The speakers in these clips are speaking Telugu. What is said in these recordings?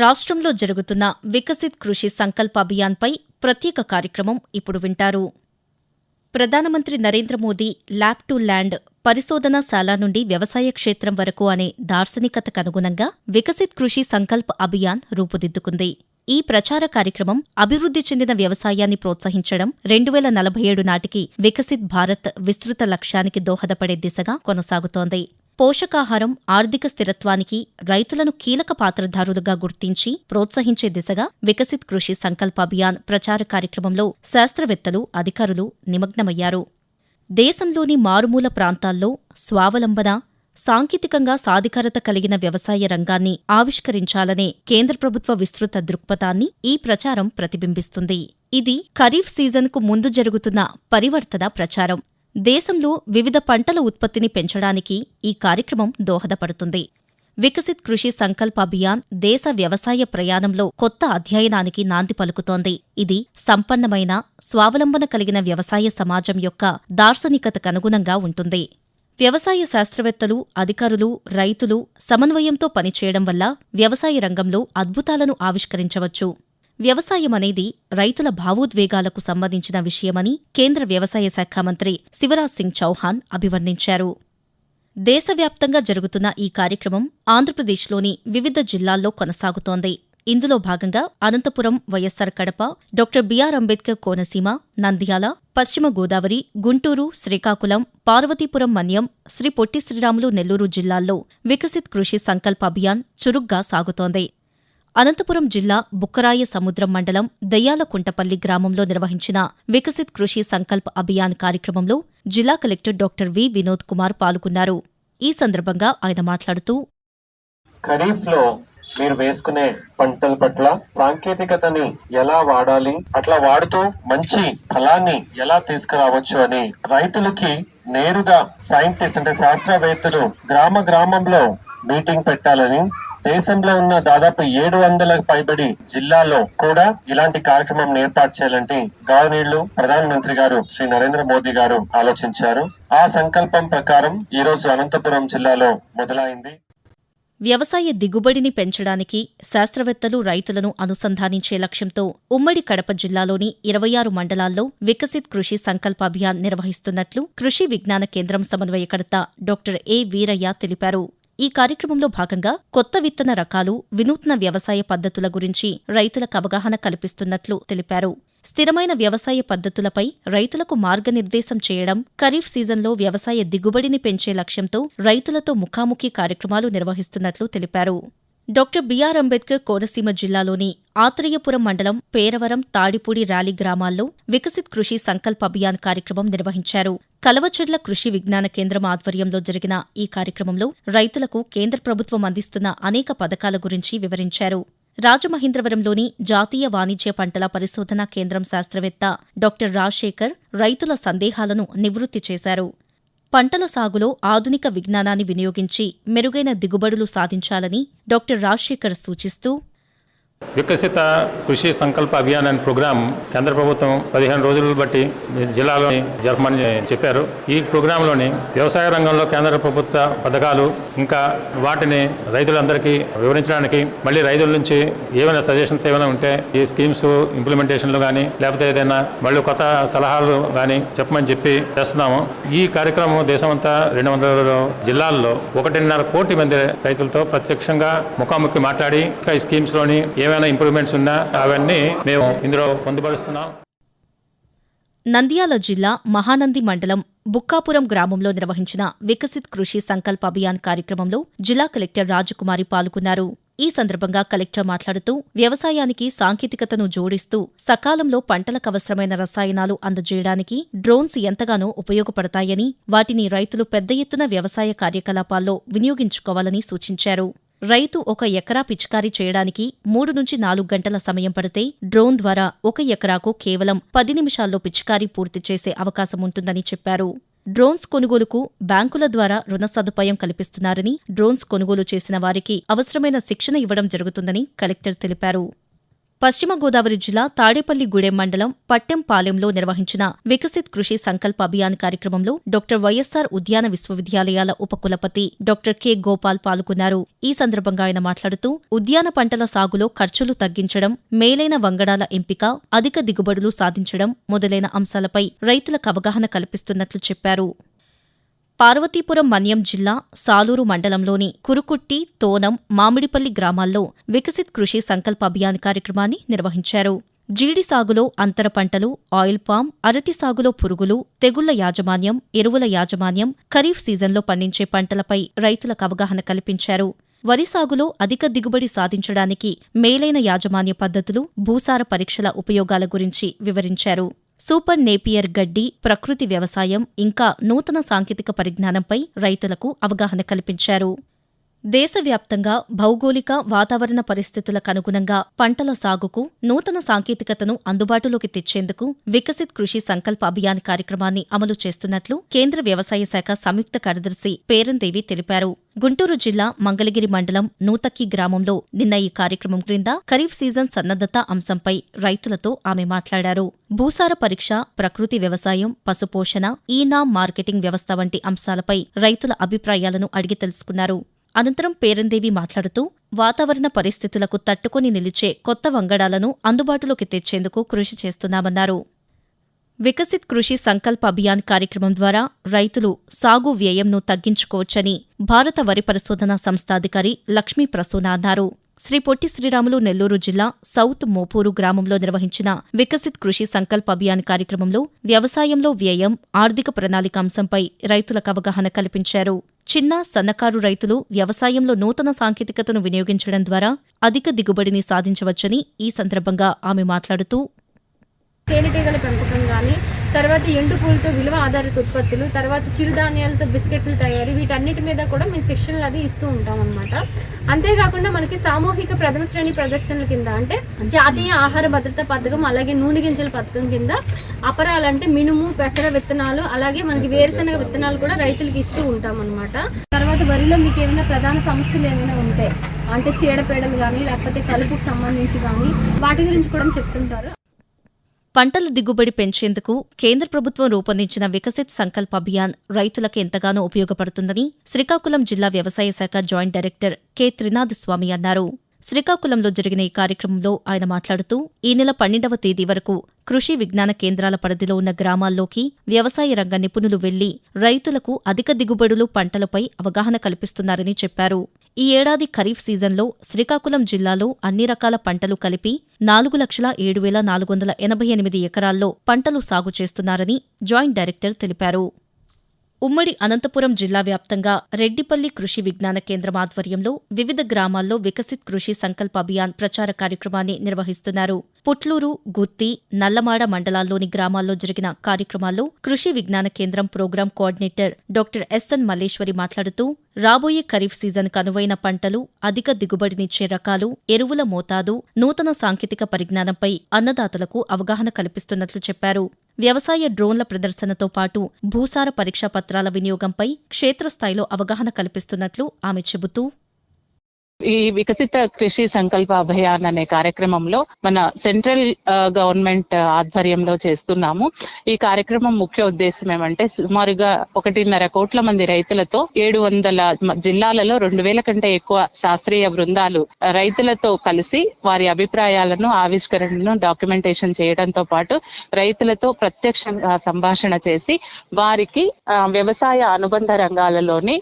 రాష్ట్రంలో జరుగుతున్న వికసిత్ కృషి సంకల్ప్ అభియాన్పై ప్రత్యేక కార్యక్రమం ఇప్పుడు వింటారు. ప్రధానమంత్రి Narendra Modi lab to land పరిశోధనాశాల నుండి వ్యవసాయ క్షేత్రం వరకు అనే దార్శనికతకనుగుణంగా వికసిత్ కృషి సంకల్ప్ అభియాన్ రూపుదిద్దుకుంది. ఈ ప్రచార కార్యక్రమం అభివృద్ధి చెందిన వ్యవసాయాన్ని ప్రోత్సహించడం, 2047 నాటికి వికసిత్ భారత్ విస్తృత లక్ష్యానికి దోహదపడే దిశగా కొనసాగుతోంది. పోషకాహారం, ఆర్థిక స్థిరత్వానికి రైతులను కీలక పాత్రధారులుగా గుర్తించి ప్రోత్సహించే దిశగా వికసిత్ కృషి సంకల్ప్ అభియాన్ ప్రచార కార్యక్రమంలో శాస్త్రవేత్తలు, అధికారులు నిమగ్నమయ్యారు. దేశంలోని మారుమూల ప్రాంతాల్లో స్వావలంబన, సాంకేతికంగా సాధికారత కలిగిన వ్యవసాయ రంగాన్ని ఆవిష్కరించాలనే కేంద్ర ప్రభుత్వ విస్తృత దృక్పథాన్ని ఈ ప్రచారం ప్రతిబింబిస్తుంది. ఇది ఖరీఫ్ సీజన్కు ముందు జరుగుతున్న పరివర్తన ప్రచారం. దేశంలో వివిధ పంటల ఉత్పత్తిని పెంచడానికి ఈ కార్యక్రమం దోహదపడుతుంది. వికసిత్ కృషి సంకల్ప్ అభియాన్ దేశ వ్యవసాయ ప్రయాణంలో కొత్త అధ్యాయనానికి నాంది పలుకుతోంది. ఇది సంపన్నమైన, స్వావలంబన కలిగిన వ్యవసాయ సమాజం యొక్క దార్శనికతకనుగుణంగా ఉంటుంది. వ్యవసాయ శాస్త్రవేత్తలు, అధికారులు, రైతులు సమన్వయంతో పనిచేయడం వల్ల వ్యవసాయ రంగంలో అద్భుతాలను ఆవిష్కరించవచ్చు. వ్యవసాయమనేది రైతుల భావోద్వేగాలకు సంబంధించిన విషయమని కేంద్ర వ్యవసాయ శాఖ మంత్రి శివరాజ్ సింగ్ చౌహాన్ అభివర్ణించారు. దేశవ్యాప్తంగా జరుగుతున్న ఈ కార్యక్రమం ఆంధ్రప్రదేశ్లోని వివిధ జిల్లాల్లో కొనసాగుతోంది. ఇందులో భాగంగా అనంతపురం, వైఎస్సార్ కడప, డాక్టర్ బిఆర్ అంబేద్కర్ కోనసీమ, నంద్యాల, పశ్చిమ గోదావరి, గుంటూరు, శ్రీకాకుళం, పార్వతీపురం మన్యం, శ్రీ పొట్టి శ్రీరాములు నెల్లూరు జిల్లాల్లో వికసిత్ కృషి సంకల్ప్ అభియాన్ చురుగ్గా సాగుతోంది. అనంతపురం జిల్లా బుక్కరాయ సముద్రం మండలం దయ్యాలకుంటపల్లి గ్రామంలో నిర్వహించిన వికసిత్ కృషి సంకల్ప్ అభియాన్ కార్యక్రమంలో జిల్లా collector doctor V. Vinod Kumar పాల్గొన్నారు. ఈ సందర్భంగా ఆయన మాట్లాడుతూ, ఖరీఫ్లో మీరు వేసుకునే పంటల పట్ల సాంకేతికతని ఎలా వాడాలి, అట్లా వాడుతూ మంచి ఫలాన్ని ఎలా తీసుకురావచ్చు అని రైతులకి నేరుగా సైంటిస్ట్ అంటే శాస్త్రవేత్తలు గ్రామంలో మీటింగ్ పెట్టాలని, దేశంలో ఉన్న దాదాపు 700లకు పైబడి జిల్లాల్లో కూడా ఇలాంటి కార్యక్రమం ఏర్పాటు చేయాలంటే గవర్నర్లు, ప్రధానమంత్రి గారు శ్రీ నరేంద్ర మోదీ గారు ఆలోచించారు. ఆ సంకల్పం ప్రకారం ఈ రోజు అనంతపురం జిల్లాలో మొదలైంది. వ్యవసాయ దిగుబడిని పెంచడానికి శాస్త్రవేత్తలు, రైతులను అనుసంధానించే లక్ష్యంతో ఉమ్మడి కడప జిల్లాలోని 26 మండలాల్లో వికసిత్ కృషి సంకల్ప్ అభియాన్ నిర్వహిస్తున్నట్లు కృషి విజ్ఞాన కేంద్రం సమన్వయకర్త డాక్టర్ ఏ. వీరయ్య తెలిపారు. ఈ కార్యక్రమంలో భాగంగా కొత్త విత్తన రకాలు, వినూత్న వ్యవసాయ పద్ధతుల గురించి రైతులకు అవగాహన కల్పిస్తున్నట్లు తెలిపారు. స్థిరమైన వ్యవసాయ పద్ధతులపై రైతులకు మార్గనిర్దేశం చేయడం, ఖరీఫ్ సీజన్లో వ్యవసాయ దిగుబడిని పెంచే లక్ష్యంతో రైతులతో ముఖాముఖి కార్యక్రమాలు నిర్వహిస్తున్నట్లు తెలిపారు. డాక్టర్ బిఆర్ అంబేద్కర్ కోనసీమ జిల్లాలోని ఆత్రేయపురం మండలం పేరవరం, తాడిపూడి, ర్యాలీ గ్రామాల్లో వికసిత్ కృషి సంకల్ప్ అభియాన్ కార్యక్రమం నిర్వహించారు. కలవచెర్ల కృషి విజ్ఞాన కేంద్రం ఆధ్వర్యంలో జరిగిన ఈ కార్యక్రమంలో రైతులకు కేంద్ర ప్రభుత్వం అందిస్తున్న అనేక పథకాల గురించి వివరించారు. రాజమహేంద్రవరంలోని జాతీయ వాణిజ్య పంటల పరిశోధనా కేంద్రం శాస్త్రవేత్త డాక్టర్ రాజశేఖర్ రైతుల సందేహాలను నివృత్తి చేశారు. పంటల సాగులో ఆధునిక విజ్ఞానాన్ని వినియోగించి మెరుగైన దిగుబడులు సాధించాలని డాక్టర్ రాజశేఖర్ సూచిస్తూ, వికసిత కృషి సంకల్ప అభియాన్ అనే ప్రోగ్రాం కేంద్ర ప్రభుత్వం 15 రోజులు బట్టి జిల్లాలో జరపమని చెప్పారు. ఈ ప్రోగ్రాంలోని వ్యవసాయ రంగంలో కేంద్ర ప్రభుత్వ పథకాలు, ఇంకా వాటిని రైతులందరికీ వివరించడానికి, మళ్ళీ రైతుల నుంచి ఏమైనా సజెషన్స్ ఏమైనా ఉంటే ఈ స్కీమ్స్ ఇంప్లిమెంటేషన్లు కానీ, లేకపోతే ఏదైనా మళ్ళీ కొత్త సలహాలు కానీ చెప్పమని చెప్పి చేస్తున్నాము. ఈ కార్యక్రమం దేశమంతా 200 జిల్లాల్లో 1.5 కోటి మంది రైతులతో ప్రత్యక్షంగా ముఖాముఖి మాట్లాడి ఈ స్కీమ్స్ లోని ఏమైనా ఇంప్రూవ్మెంట్స్ ఉన్నా అవన్నీ మేము ఇందులో పొందుపరుస్తున్నాం. నంద్యాల జిల్లా మహానంది మండలం బుక్కాపురం గ్రామంలో నిర్వహించిన వికసిత్ కృషి సంకల్ప్ అభియాన్ కార్యక్రమంలో జిల్లా కలెక్టర్ రాజకుమారి పాల్గొన్నారు. ఈ సందర్భంగా కలెక్టర్ మాట్లాడుతూ, వ్యవసాయానికి సాంకేతికతను జోడిస్తూ సకాలంలో పంటలకవసరమైన రసాయనాలు అందజేయడానికి డ్రోన్స్ ఎంతగానో ఉపయోగపడతాయని, వాటిని రైతులు పెద్ద ఎత్తున వ్యవసాయ కార్యకలాపాల్లో వినియోగించుకోవాలని సూచించారు. రైతు 1 ఎకరా పిచికారీ చేయడానికి 3 నుంచి 4 గంటల సమయం పడితే డ్రోన్ ద్వారా 1 ఎకరాకు కేవలం 10 నిమిషాల్లో పిచికారీ పూర్తి చేసే అవకాశం ఉంటుందని చెప్పారు. డ్రోన్స్ కొనుగోలుకు బ్యాంకుల ద్వారా రుణ సదుపాయం కల్పిస్తున్నారని, డ్రోన్స్ కొనుగోలు చేసిన వారికి అవసరమైన శిక్షణ ఇవ్వడం జరుగుతుందని కలెక్టర్ తెలిపారు. పశ్చిమ గోదావరి జిల్లా తాడేపల్లిగూడెం మండలం పట్టెంపాలెంలో నిర్వహించిన వికసిత్ కృషి సంకల్ప అభియాన్ కార్యక్రమంలో డాక్టర్ వైఎస్సార్ ఉద్యాన విశ్వవిద్యాలయాల ఉపకులపతి డాక్టర్ కె గోపాల్ పాల్గొన్నారు. ఈ సందర్భంగా ఆయన మాట్లాడుతూ ఉద్యాన పంటల సాగులో ఖర్చులు తగ్గించడం, మేలైన వంగడాల ఎంపిక, అధిక దిగుబడులు సాధించడం మొదలైన అంశాలపై రైతులకు అవగాహన కల్పిస్తున్నట్లు చెప్పారు. పార్వతీపురం మన్యం జిల్లా సాలూరు మండలంలోని కురుకుట్టి, తోనం, మామిడిపల్లి గ్రామాల్లో వికసిత్ కృషి సంకల్ప అభియాన్ కార్యక్రమాన్ని నిర్వహించారు. జీడి సాగులో అంతర పంటలు, ఆయిల్ పామ్, అరటి సాగులో పురుగులు, తెగుళ్ల యాజమాన్యం, ఎరువుల యాజమాన్యం, ఖరీఫ్ సీజన్లో పండించే పంటలపై రైతులకు అవగాహన కల్పించారు. వరి సాగులో అధిక దిగుబడి సాధించడానికి మేలైన యాజమాన్య పద్ధతులు, భూసార పరీక్షల ఉపయోగాల గురించి వివరించారు. సూపర్ నేపియర్ గడ్డి, ప్రకృతి వ్యవసాయం, ఇంకా నూతన సాంకేతిక పరిజ్ఞానంపై రైతులకు అవగాహన కల్పించారు. దేశవ్యాప్తంగా భౌగోళిక, వాతావరణ పరిస్థితులకు అనుగుణంగా పంటల సాగుకు నూతన సాంకేతికతను అందుబాటులోకి తెచ్చేందుకు వికసిత్ కృషి సంకల్ప అభియాన్ కార్యక్రమాన్ని అమలు చేస్తున్నట్లు కేంద్ర వ్యవసాయ శాఖ సంయుక్త కార్యదర్శి పేరందేవి తెలిపారు. గుంటూరు జిల్లా మంగళగిరి మండలం నూతక్కి గ్రామంలో నిన్న ఈ కార్యక్రమం క్రింద ఖరీఫ్ సీజన్ సన్నద్ధత అంశంపై రైతులతో ఆమె మాట్లాడారు. భూసార పరీక్ష, ప్రకృతి వ్యవసాయం, పశుపోషణ, ఈ-నామ్ మార్కెటింగ్ వ్యవస్థ వంటి అంశాలపై రైతుల అభిప్రాయాలను అడిగి తెలుసుకున్నారు. అనంతరం పేరందేవి మాట్లాడుతూ వాతావరణ పరిస్థితులకు తట్టుకొని నిలిచే కొత్త వంగడాలను అందుబాటులోకి తెచ్చేందుకు కృషి చేస్తున్నామన్నారు. వికసిత్ కృషి సంకల్ప అభియాన్ కార్యక్రమం ద్వారా రైతులు సాగు వ్యయంను తగ్గించుకోవచ్చని భారత వరి పరిశోధనా సంస్థ అధికారి లక్ష్మీ ప్రసూన అన్నారు. శ్రీ పొట్టి శ్రీరాములు నెల్లూరు జిల్లా సౌత్ మోపూరు గ్రామంలో నిర్వహించిన వికసిత్ కృషి సంకల్ప అభియాన్ కార్యక్రమంలో వ్యవసాయంలో వ్యయం, ఆర్థిక ప్రణాళిక అంశంపై రైతులకు అవగాహన కల్పించారు. చిన్న, సన్నకారు రైతులు వ్యవసాయంలో నూతన సాంకేతికతను వినియోగించడం ద్వారా అధిక దిగుబడిని సాధించవచ్చని ఈ సందర్భంగా ఆమె మాట్లాడుతూ తేనెటీగల పెంపకం కానీ, తర్వాత ఎండు పూలతో విలువ ఆధారిత ఉత్పత్తులు, తర్వాత చిరుధాన్యాలతో బిస్కెట్లు తయారీ, వీటన్నిటి మీద కూడా మేము శిక్షణలు అది ఇస్తూ ఉంటాం అన్నమాట. అంతేకాకుండా మనకి సామూహిక ప్రథమ శ్రేణి ప్రదర్శనల కింద అంటే జాతీయ ఆహార భద్రతా పథకం, అలాగే నూనె గింజల పథకం కింద అపరాలంటే మినుము, పెసర విత్తనాలు, అలాగే మనకి వేరుశనగ విత్తనాలు కూడా రైతులకు ఇస్తూ ఉంటాం అన్నమాట. తర్వాత వరిలో మీకు ఏమైనా ప్రధాన సమస్యలు ఏమైనా ఉంటే అంటే చీడపీడలు కానీ, లేకపోతే కలుపుకు సంబంధించి కానీ వాటి గురించి కూడా చెప్తుంటారు. పంటల దిగుబడి పెంచేందుకు కేంద్ర ప్రభుత్వం రూపొందించిన వికసిత్ సంకల్ప అభియాన్ రైతులకు ఎంతగానో ఉపయోగపడుతుందని శ్రీకాకుళం జిల్లా వ్యవసాయ శాఖ జాయింట్ డైరెక్టర్ కె త్రినాథ్ స్వామి అన్నారు. శ్రీకాకుళంలో జరిగిన ఈ కార్యక్రమంలో ఆయన మాట్లాడుతూ ఈ నెల 12వ తేదీ వరకు కృషి విజ్ఞాన కేంద్రాల పరిధిలో ఉన్న గ్రామాల్లోకి వ్యవసాయ రంగ నిపుణులు వెళ్లి రైతులకు అధిక దిగుబడులు పంటలపై అవగాహన కల్పిస్తున్నారని చెప్పారు. ఈ ఏడాది ఖరీఫ్ సీజన్లో శ్రీకాకుళం జిల్లాలో అన్ని రకాల పంటలు కలిపి 4,07,488 ఎకరాల్లో పంటలు సాగు చేస్తున్నారని జాయింట్ డైరెక్టర్ తెలిపారు. ఉమ్మడి అనంతపురం జిల్లా వ్యాప్తంగా రెడ్డిపల్లి కృషి విజ్ఞాన కేంద్రం ఆధ్వర్యంలో వివిధ గ్రామాల్లో వికసిత్ కృషి సంకల్ప అభియాన్ ప్రచార కార్యక్రమాన్ని నిర్వహిస్తున్నారు. పుట్లూరు, గుత్తి, నల్లమాడ మండలాల్లోని గ్రామాల్లో జరిగిన కార్యక్రమాల్లో Krishi Vignana Kendram programme coordinator doctor S N Malleswari మాట్లాడుతూ రాబోయే ఖరీఫ్ సీజన్కు అనువైన పంటలు, అధిక దిగుబడినిచ్చే రకాలు, ఎరువుల మోతాదు, నూతన సాంకేతిక పరిజ్ఞానంపై అన్నదాతలకు అవగాహన కల్పిస్తున్నట్లు చెప్పారు. వ్యవసాయ డ్రోన్ల ప్రదర్శనతో పాటు భూసార పరీక్షా పత్రాల వినియోగంపై క్షేత్రస్థాయిలో అవగాహన కల్పిస్తున్నట్లు ఆమె చెబుతూ ఈ వికసిత కృషి సంకల్ప అభియాన్ అనే కార్యక్రమంలో మన సెంట్రల్ గవర్నమెంట్ ఆధ్వర్యంలో చేస్తున్నాము. ఈ కార్యక్రమం ముఖ్య ఉద్దేశం ఏమంటే సుమారుగా 1.5 కోట్ల మంది రైతులతో 700 జిల్లాలలో 2,000 కంటే ఎక్కువ శాస్త్రీయ బృందాలు రైతులతో కలిసి వారి అభిప్రాయాలను, ఆవిష్కరణను డాక్యుమెంటేషన్ చేయడంతో పాటు రైతులతో ప్రత్యక్షంగా సంభాషణ చేసి వారికి వ్యవసాయ అనుబంధ రంగాలలోని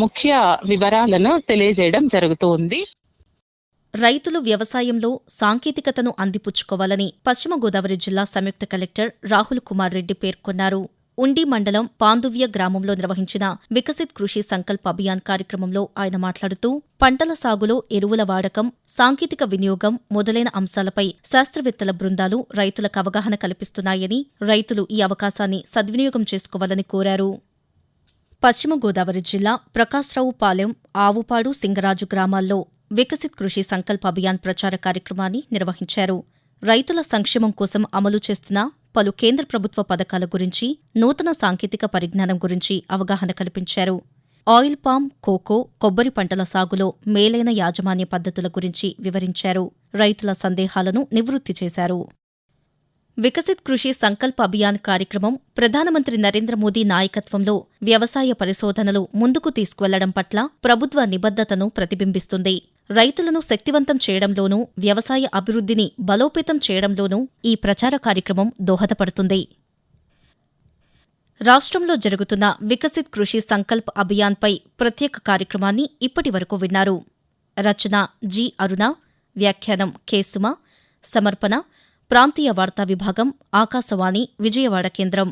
ముఖ్య వివరాలను తెలియజేయడం జరుగుతుంది. రైతులు వ్యవసాయంలో సాంకేతికతను అందిపుచ్చుకోవాలని పశ్చిమ గోదావరి జిల్లా సంయుక్త కలెక్టర్ రాహుల్ కుమార్ రెడ్డి పేర్కొన్నారు. ఉండి మండలం పాందువ్య గ్రామంలో నిర్వహించిన వికసిత్ కృషి సంకల్ప అభియాన్ కార్యక్రమంలో ఆయన మాట్లాడుతూ పంటల సాగులో ఎరువుల వాడకం, సాంకేతిక వినియోగం మొదలైన అంశాలపై శాస్త్రవేత్తల బృందాలు రైతులకు అవగాహన కల్పిస్తున్నాయని, రైతులు ఈ అవకాశాన్ని సద్వినియోగం చేసుకోవాలని కోరారు. పశ్చిమ గోదావరి జిల్లా ప్రకాశ్రావుపాలెం, ఆవుపాడు, సింగరాజు గ్రామాల్లో వికసిత్ కృషి సంకల్ప అభియాన్ ప్రచార కార్యక్రమాన్ని నిర్వహించారు. రైతుల సంక్షేమం కోసం అమలు చేస్తున్న పలు కేంద్ర ప్రభుత్వ పథకాల గురించి, నూతన సాంకేతిక పరిజ్ఞానం గురించి అవగాహన కల్పించారు. ఆయిల్ పామ్, కోకో, కొబ్బరి పంటల సాగులో మేలైన యాజమాన్య పద్ధతుల గురించి వివరించారు. రైతుల సందేహాలను నివృత్తి చేశారు. వికసిత్ కృషి సంకల్ప్ అభియాన్ కార్యక్రమం ప్రధానమంత్రి నరేంద్ర మోదీ నాయకత్వంలో వ్యవసాయ పరిశోధనలు ముందుకు తీసుకువెళ్లడం పట్ల ప్రభుత్వ నిబద్ధతను ప్రతిబింబిస్తుంది. రైతులను శక్తివంతం చేయడంలోనూ, వ్యవసాయ అభివృద్ధిని బలోపేతం చేయడంలోనూ ఈ ప్రచార కార్యక్రమం దోహదపడుతుంది. రాష్ట్రంలో జరుగుతున్న వికసిత్ కృషి సంకల్ప్ అభియాన్పై ప్రత్యేక కార్యక్రమాన్ని ఇప్పటివరకు విన్నారు. రచన జి. అరుణ, వ్యాఖ్యానం కె. సుమ, సమర్పణ ప్రాంతీయ వార్తా విభాగం, ఆకాశవాణి విజయవాడ కేంద్రం.